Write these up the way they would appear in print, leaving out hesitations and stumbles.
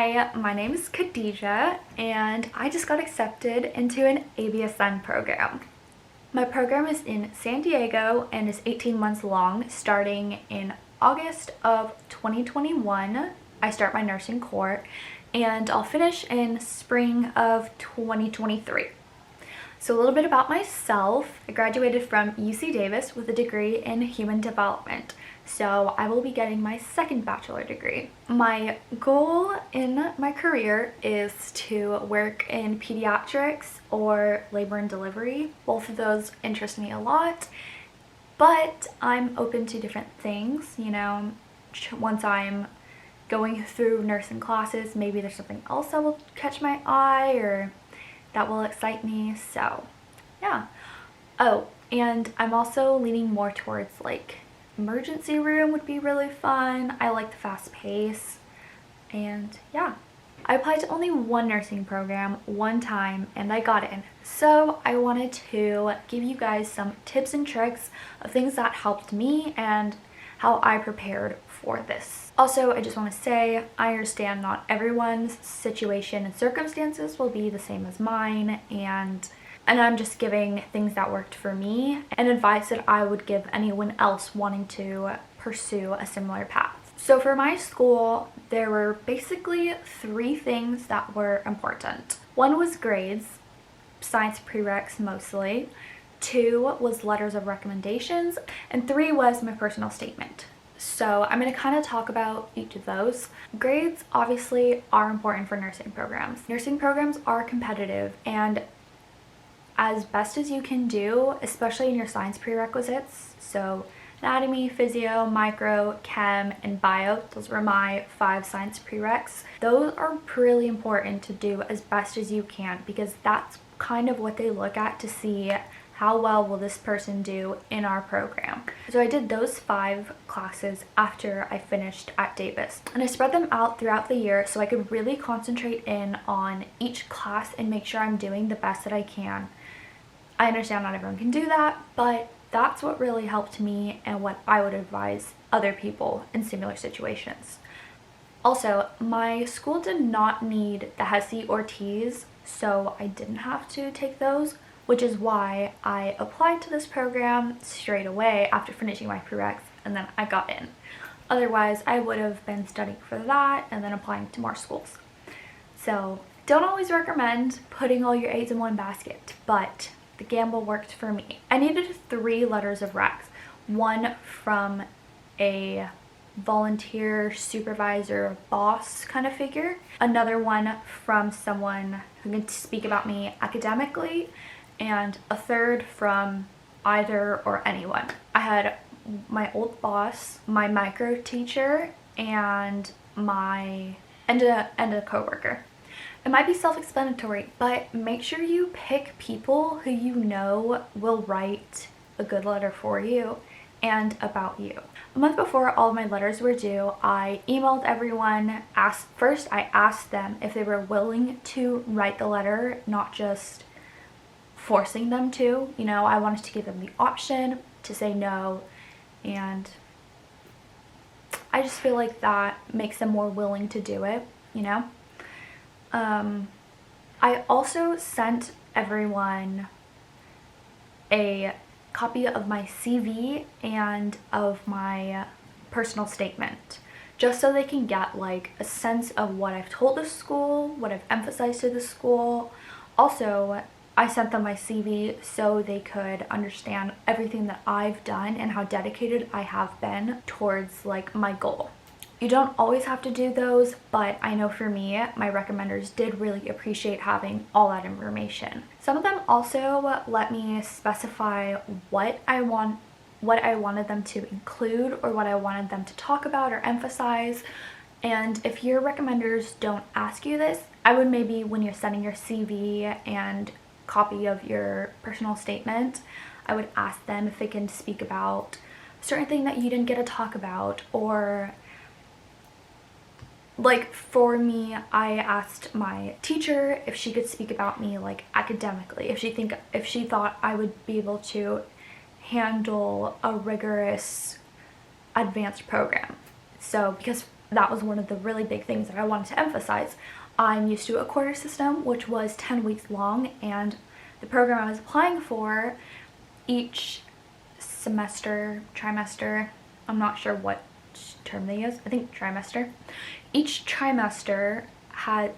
Hey, my name is Khadija and I just got accepted into an ABSN program. My program is in San Diego and is 18 months long, starting in August of 2021. I start my nursing course and I'll finish in spring of 2023. So a little bit about myself. I graduated from UC Davis with a degree in human development. So I will be getting my second bachelor degree. My goal in my career is to work in pediatrics or labor and delivery. Both of those interest me a lot, but I'm open to different things. You know, once I'm going through nursing classes, maybe there's something else that will catch my eye or that will excite me. So yeah. Oh, and I'm also leaning more towards like emergency room would be really fun. I like the fast pace. And yeah, I applied to only one nursing program one time and I got in. So I wanted to give you guys some tips and tricks of things that helped me and how I prepared for this. Also, I just want to say, I understand not everyone's situation and circumstances will be the same as mine, and I'm just giving things that worked for me and advice that I would give anyone else wanting to pursue a similar path. So for my school, there were basically 3 things that were important. 1 was grades, science prereqs mostly. 2 was letters of recommendations, and 3 was my personal statement. So I'm going to kind of talk about each of those. Grades obviously are important for nursing programs. Nursing programs are competitive, and as best as you can do, especially in your science prerequisites, so anatomy, physio, micro, chem, and bio, those were my 5 science prereqs. Those are really important to do as best as you can, because that's kind of what they look at to see how well will this person do in our program. So I did those 5 classes after I finished at Davis, and I spread them out throughout the year so I could really concentrate in on each class and make sure I'm doing the best that I can. I understand not everyone can do that, but that's what really helped me and what I would advise other people in similar situations. Also, my school did not need the HESI or TEAS, so I didn't have to take those, which is why I applied to this program straight away after finishing my prereqs, and then I got in. Otherwise, I would have been studying for that and then applying to more schools. So don't always recommend putting all your eggs in one basket, but the gamble worked for me. I needed 3 letters of recs. 1 from a volunteer, supervisor, boss kind of figure. Another one from someone who can speak about me academically, and a 3rd from either or anyone. I had my old boss, my micro teacher, and a coworker. It might be self-explanatory, but make sure you pick people who you know will write a good letter for you and about you. A month before all of my letters were due, I emailed everyone. First, I asked them if they were willing to write the letter, not just forcing them to. You know, I wanted to give them the option to say no, and I just feel like that makes them more willing to do it, you know? I also sent everyone a copy of my CV and of my personal statement, just so they can get like a sense of what I've told the school, what I've emphasized to the school. Also, I sent them my CV so they could understand everything that I've done and how dedicated I have been towards like my goal. You don't always have to do those, but I know for me, my recommenders did really appreciate having all that information. Some of them also let me specify what I wanted them to include or what I wanted them to talk about or emphasize. And if your recommenders don't ask you this, I would maybe, when you're sending your CV and copy of your personal statement, I would ask them if they can speak about a certain thing that you didn't get to talk about. Or like for me, I asked my teacher if she could speak about me like academically, if she thought I would be able to handle a rigorous advanced program. So because that was one of the really big things that I wanted to emphasize. I'm used to a quarter system, which was 10 weeks long, and the program I was applying for, each trimester, I'm not sure what term they use, I think trimester. Each trimester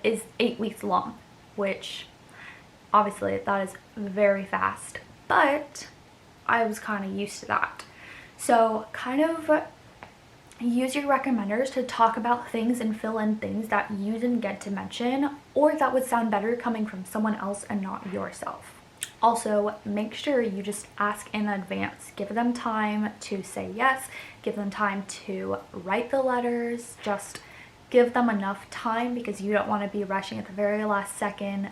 is 8 weeks long, which obviously that is very fast, but I was kind of used to that. So kind of use your recommenders to talk about things and fill in things that you didn't get to mention, or that would sound better coming from someone else and not yourself. Also, make sure you just ask in advance. Give them time to say yes, give them time to write the letters, just give them enough time, because you don't want to be rushing at the very last second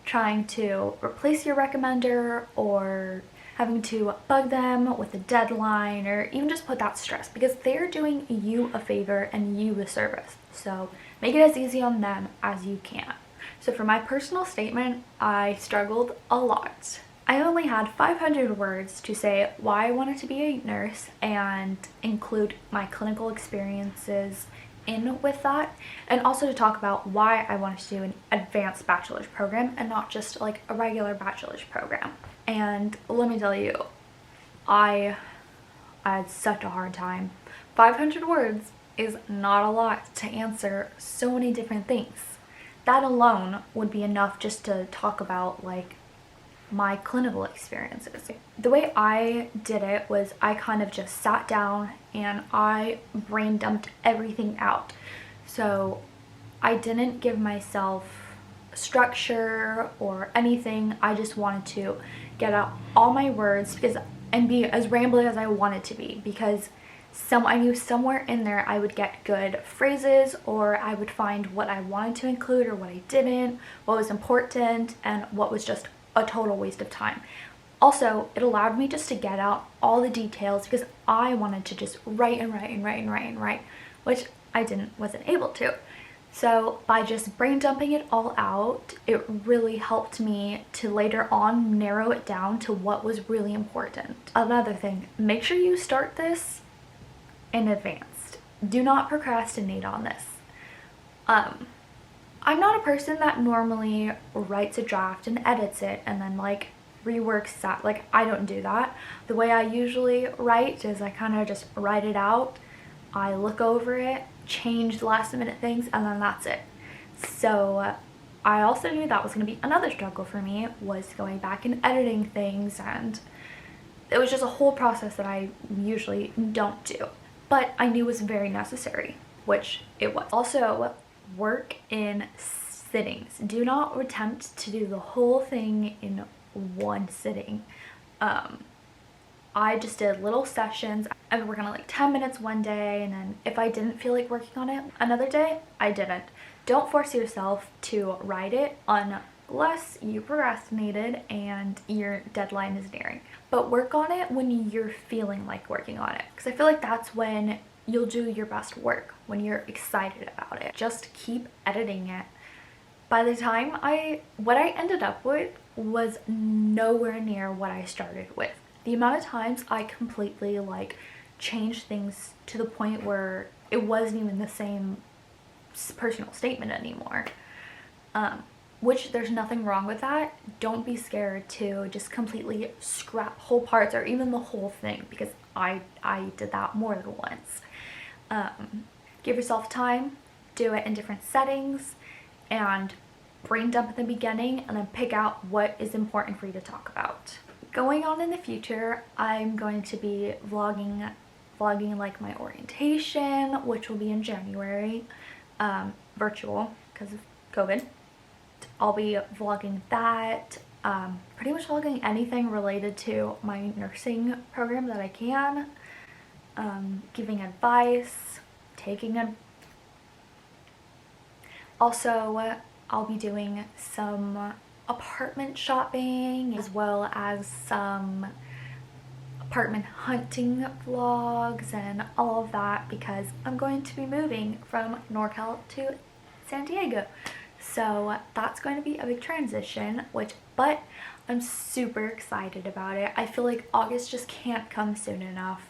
trying to replace your recommender, or having to bug them with a deadline, or even just put that stress, because they're doing you a favor and you a service. So make it as easy on them as you can. So for my personal statement, I struggled a lot. I only had 500 words to say why I wanted to be a nurse and include my clinical experiences in with that, and also to talk about why I wanted to do an advanced bachelor's program and not just like a regular bachelor's program. And let me tell you, I had such a hard time. 500 words is not a lot to answer so many different things. That alone would be enough just to talk about like my clinical experiences. The way I did it was I kind of just sat down and I brain dumped everything out. So I didn't give myself structure or anything. I just wanted to get out all my words and be as rambly as I wanted to be, because I knew somewhere in there I would get good phrases, or I would find what I wanted to include or what I didn't, what was important, and what was just a total waste of time. Also, it allowed me just to get out all the details, because I wanted to just write, which I wasn't able to. So by just brain dumping it all out, it really helped me to later on narrow it down to what was really important. Another thing, make sure you start this in advance. Do not procrastinate on this. I'm not a person that normally writes a draft and edits it and then like reworks that. Like, I don't do that. The way I usually write is I kind of just write it out, I look over it, change the last minute things, and then that's it. So I also knew that was going to be another struggle for me, was going back and editing things, and it was just a whole process that I usually don't do, but I knew was very necessary, which it was. Also, work in sittings. Do not attempt to do the whole thing in one sitting. I just did little sessions. I would work on it like 10 minutes one day, and then if I didn't feel like working on it another day, I didn't. Don't force yourself to write it unless you procrastinated and your deadline is nearing. But work on it when you're feeling like working on it, because I feel like that's when you'll do your best work, when you're excited about it. Just keep editing it. By the time what I ended up with was nowhere near what I started with. The amount of times I completely like changed things to the point where it wasn't even the same personal statement anymore. Which there's nothing wrong with that. Don't be scared to just completely scrap whole parts or even the whole thing, because I did that more than once. Give yourself time, do it in different settings, and brain dump at the beginning, and then pick out what is important for you to talk about. Going on in the future, I'm going to be vlogging like my orientation, which will be in January, virtual because of COVID. I'll be vlogging that, pretty much vlogging anything related to my nursing program that I can, giving advice, also I'll be doing some apartment shopping, as well as some apartment hunting vlogs and all of that, because I'm going to be moving from NorCal to San Diego. So that's going to be a big transition, but I'm super excited about it. I feel like August just can't come soon enough.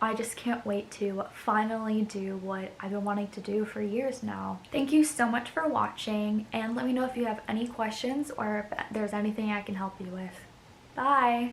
I just can't wait to finally do what I've been wanting to do for years now. Thank you so much for watching, and let me know if you have any questions or if there's anything I can help you with. Bye!